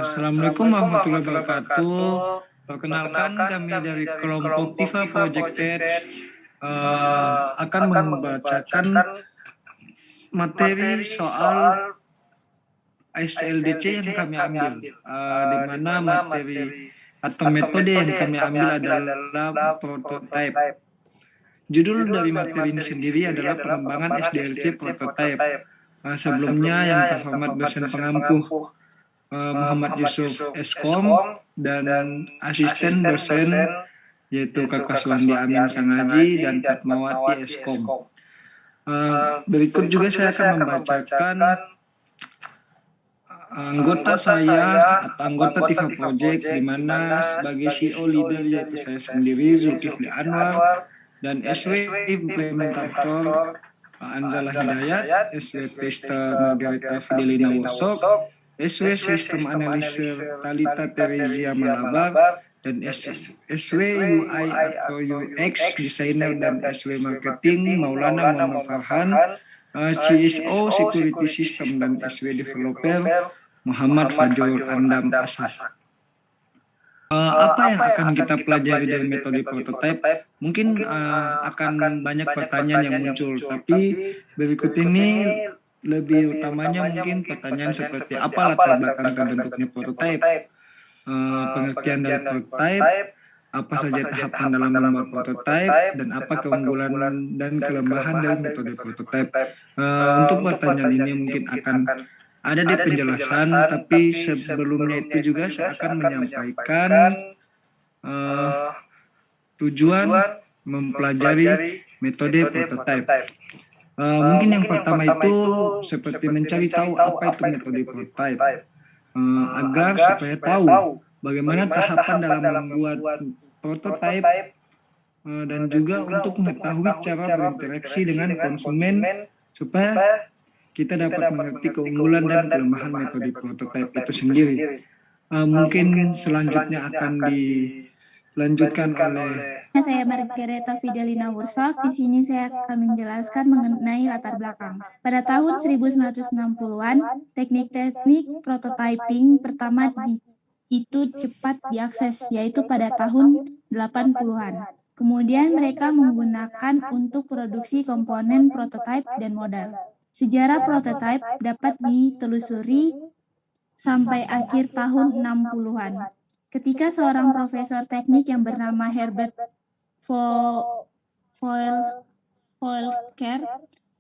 Assalamualaikum warahmatullahi wabarakatuh. Perkenalkan, kami dari kelompok TIFA Project akan membacakan materi soal SLDC yang kami ambil, di mana materi atau metode yang kami ambil adalah prototype. Judul dari materi ini sendiri adalah pengembangan SDLC prototype. Sebelumnya yang terhormat dosen pengampuh Muhammad Yusuf Eskom dan asisten dosen yaitu Kakak Suwandi Amin Sangaji dan Fatmawati Eskom. Berikut juga saya akan membacakan anggota saya atau anggota TIFA Project, di mana sebagai CEO leader yaitu saya sendiri Zulkifli Anwar dan SW implementator Anzalah Hidayat, SW tester Margareta Fidelina Wosok, SW System Analyzer Talita Terezia Malabar, dan SW UI atau UX Designer dan SW Marketing Maulana Muhammad Farhan, CSO Security System dan SW Developer Muhammad Fajrul Andam Asas. Apa yang akan kita pelajari dari metode prototype? Mungkin akan banyak pertanyaan yang muncul, tapi berikut ini lebih utamanya mungkin pertanyaan seperti apa latar belakang terbentuknya prototype, pengertian dari prototype, apa saja tahapan dalam membuat prototype, dan apa keunggulan dan kelemahan dari metode prototype. Untuk pertanyaan ini mungkin akan ada di penjelasan, tapi sebelumnya itu juga saya akan menyampaikan tujuan mempelajari metode prototype. Mungkin yang pertama itu seperti mencari tahu apa itu metode prototype, agar supaya tahu bagaimana tahapan dalam membuat prototype, dan juga untuk mengetahui cara berinteraksi dengan konsumen supaya kita dapat mengerti keunggulan dan kelemahan metode prototype itu sendiri. Mungkin selanjutnya akan dilanjutkan oleh saya Margareta Fidelina Wosok. Di sini saya akan menjelaskan mengenai latar belakang. Pada tahun 1960-an, teknik-teknik prototyping pertama itu cepat diakses, yaitu pada tahun 80-an. Kemudian mereka menggunakan untuk produksi komponen prototype dan modal. Sejarah prototype dapat ditelusuri sampai akhir tahun 60-an. Ketika seorang profesor teknik yang bernama Herbert Volcker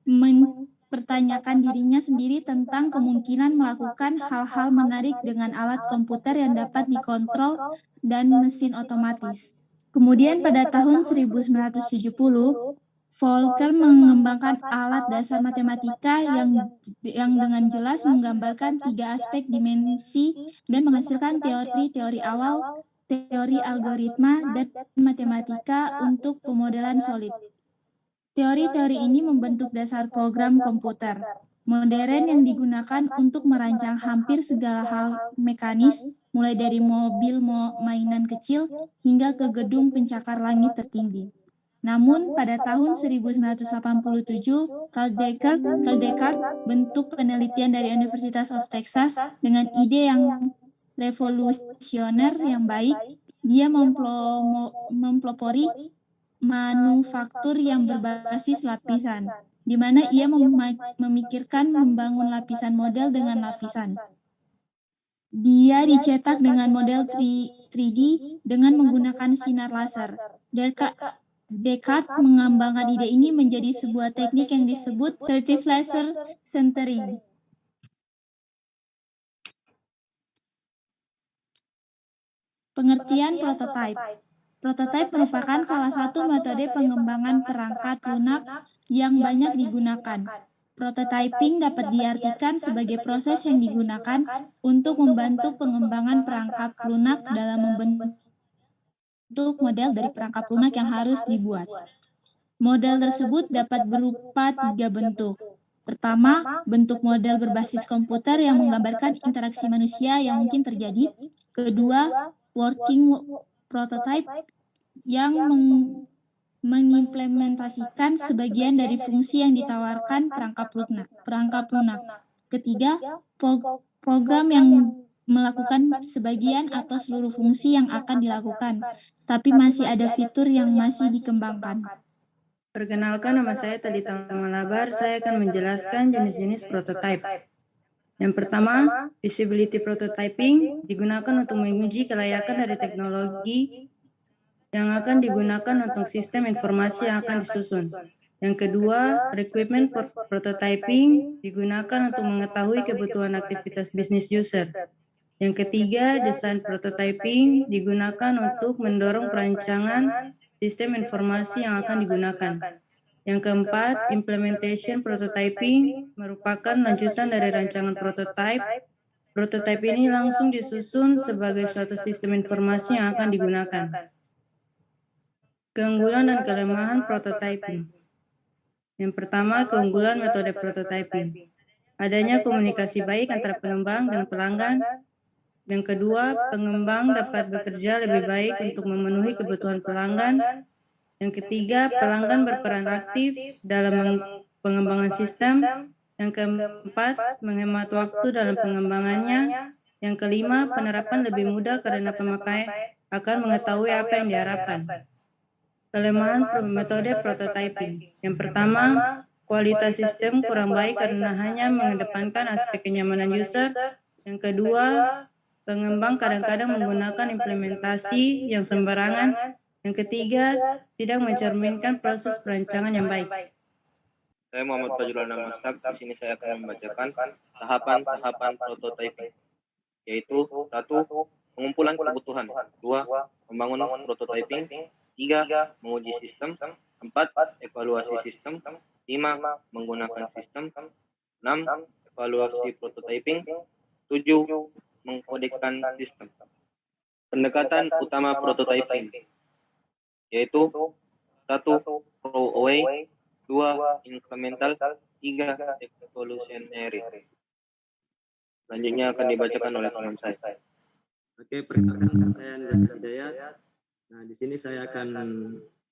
mempertanyakan dirinya sendiri tentang kemungkinan melakukan hal-hal menarik dengan alat komputer yang dapat dikontrol dan mesin otomatis. Kemudian pada tahun 1970, Volcker mengembangkan alat dasar matematika yang dengan jelas menggambarkan tiga aspek dimensi dan menghasilkan teori-teori awal, teori algoritma, dan matematika untuk pemodelan solid. Teori-teori ini membentuk dasar program komputer modern yang digunakan untuk merancang hampir segala hal mekanis, mulai dari mobil mainan kecil hingga ke gedung pencakar langit tertinggi. Namun, pada tahun 1987, Carl Descartes bentuk penelitian dari University of Texas dengan ide yang revolusioner yang baik. Dia mempelopori manufaktur yang berbasis lapisan, di mana ia memikirkan membangun lapisan model dengan lapisan. Dia dicetak dengan model 3D dengan menggunakan sinar laser. Descartes mengembangkan ide ini menjadi sebuah teknik yang disebut creative laser centering. Pengertian prototype. Prototype merupakan salah satu metode pengembangan perangkat lunak yang banyak digunakan. Prototyping dapat diartikan sebagai proses yang digunakan untuk membantu pengembangan perangkat lunak dalam membentuk model dari perangkat lunak yang harus dibuat. Model tersebut dapat berupa tiga bentuk. Pertama, bentuk model berbasis komputer yang menggambarkan interaksi manusia yang mungkin terjadi. Kedua, working prototype yang mengimplementasikan sebagian dari fungsi yang ditawarkan perangkat lunak. Ketiga, program yang melakukan sebagian atau seluruh fungsi yang akan dilakukan, tapi masih ada fitur yang masih dikembangkan. Perkenalkan, nama saya Talita Malabar. Saya akan menjelaskan jenis-jenis prototype. Yang pertama, feasibility prototyping digunakan untuk menguji kelayakan dari teknologi yang akan digunakan untuk sistem informasi yang akan disusun. Yang kedua, requirement prototyping digunakan untuk mengetahui kebutuhan aktivitas bisnis user. Yang ketiga, desain prototyping digunakan untuk mendorong perancangan sistem informasi yang akan digunakan. Yang keempat, implementation prototyping merupakan lanjutan dari rancangan prototype. Prototype ini langsung disusun sebagai suatu sistem informasi yang akan digunakan. Keunggulan dan kelemahan prototyping. Yang pertama, keunggulan metode prototyping. Adanya komunikasi baik antara pengembang dan pelanggan. Yang kedua, pengembang dapat bekerja lebih baik untuk memenuhi kebutuhan pelanggan. Yang ketiga, pelanggan berperan aktif dalam pengembangan sistem. Yang keempat, menghemat waktu dalam pengembangannya. Yang kelima, penerapan lebih mudah karena pemakai akan mengetahui apa yang diharapkan. Kelemahan metode prototyping. Yang pertama, kualitas sistem kurang baik karena hanya mengedepankan aspek kenyamanan user. Yang kedua, pengembang kadang-kadang menggunakan implementasi yang sembarangan. Yang ketiga, tidak mencerminkan proses perancangan yang baik. Saya Muhammad Fajrul Namastak. Di sini saya akan membacakan tahapan-tahapan prototyping, yaitu 1. Pengumpulan kebutuhan, 2. Membangun prototyping, 3. Menguji sistem, 4. Evaluasi sistem, 5. Menggunakan sistem, 6. Evaluasi prototyping, 7. Mengkodekkan sistem. Pendekatan utama prototyping, yaitu 1. Throwaway, 2. Incremental, 3. Evolutionary. Selanjutnya akan dibacakan oleh teman saya. Oke, perkenalkan saya Andrea Hidayat. Nah, di sini saya akan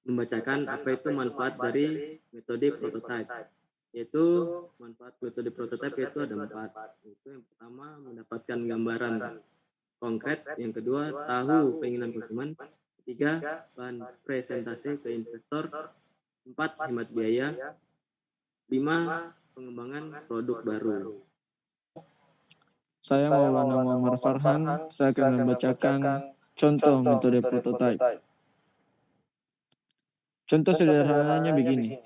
membacakan apa itu manfaat dari metode prototype. Yaitu manfaat metode prototype itu ada 4. Itu yang pertama, mendapatkan gambaran konkret. Yang kedua, tahu keinginan konsumen. 3. Bahan presentasi ke investor. 4. Hemat biaya. 5. Pengembangan produk baru. Saya Maulana Muhammad Farhan, saya akan membacakan contoh metode prototype. Contoh sederhananya begini.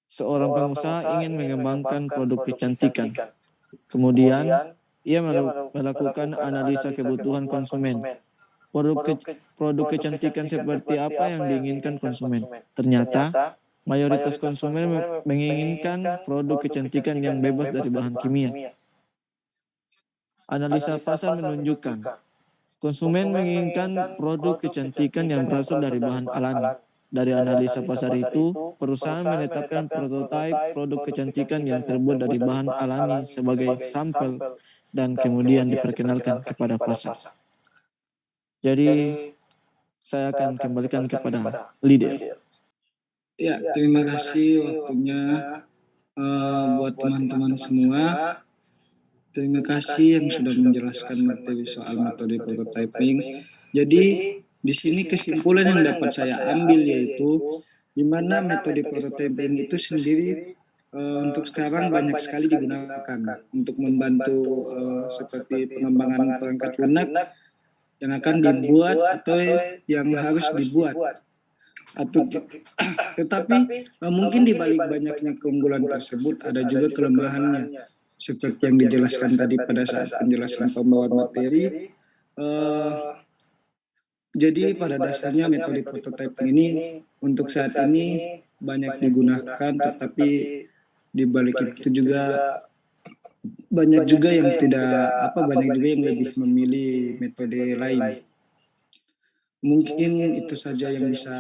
Seorang pengusaha ingin mengembangkan produk kecantikan. Kemudian, ia melakukan analisa kebutuhan konsumen. Produk kecantikan seperti apa yang diinginkan konsumen? Ternyata, mayoritas konsumen menginginkan produk kecantikan yang bebas dari bahan kimia. Analisa pasar menunjukkan konsumen menginginkan produk kecantikan yang berasal dari bahan alami. Dari analisa pasar itu, perusahaan menetapkan prototipe produk kecantikan yang terbuat dari bahan alami sebagai sampel dan kemudian diperkenalkan kepada pasar. Jadi, saya akan kembalikan kepada leader. Ya, terima kasih waktunya buat teman-teman semua. Terima kasih yang sudah menjelaskan materi soal metode prototyping. Jadi di sini kesimpulan yang dapat saya ambil yaitu di mana metode prototyping itu sendiri untuk sekarang banyak sekali digunakan untuk membantu seperti pengembangan perangkat lunak yang akan dibuat atau yang harus dibuat. Tetapi mungkin di balik banyaknya keunggulan tersebut ada juga kelemahannya. Seperti yang dijelaskan tadi pada saat penjelasan pembawaan materi, jadi pada dasarnya metode prototyping ini untuk saat ini banyak digunakan, tetapi di balik itu juga banyak juga yang lebih memilih metode lain. Mungkin itu saja yang bisa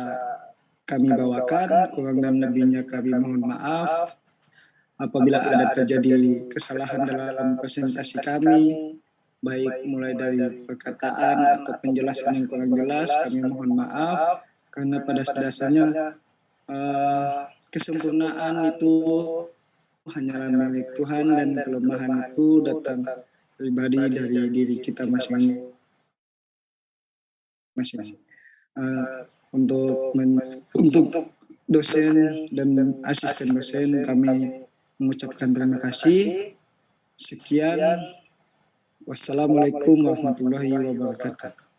kami bawakan, kurang dan lebihnya kami mohon maaf. Apabila ada terjadi kesalahan dalam presentasi kami, baik mulai dari perkataan atau penjelasan yang kurang jelas, kami mohon maaf, karena pada dasarnya kesempurnaan itu hanyalah milik Tuhan dan kelemahan itu datang pribadi dari diri kita masing-masing. Untuk dosen dan asisten dosen kami mengucapkan terima kasih. Sekian. Wassalamualaikum warahmatullahi wabarakatuh.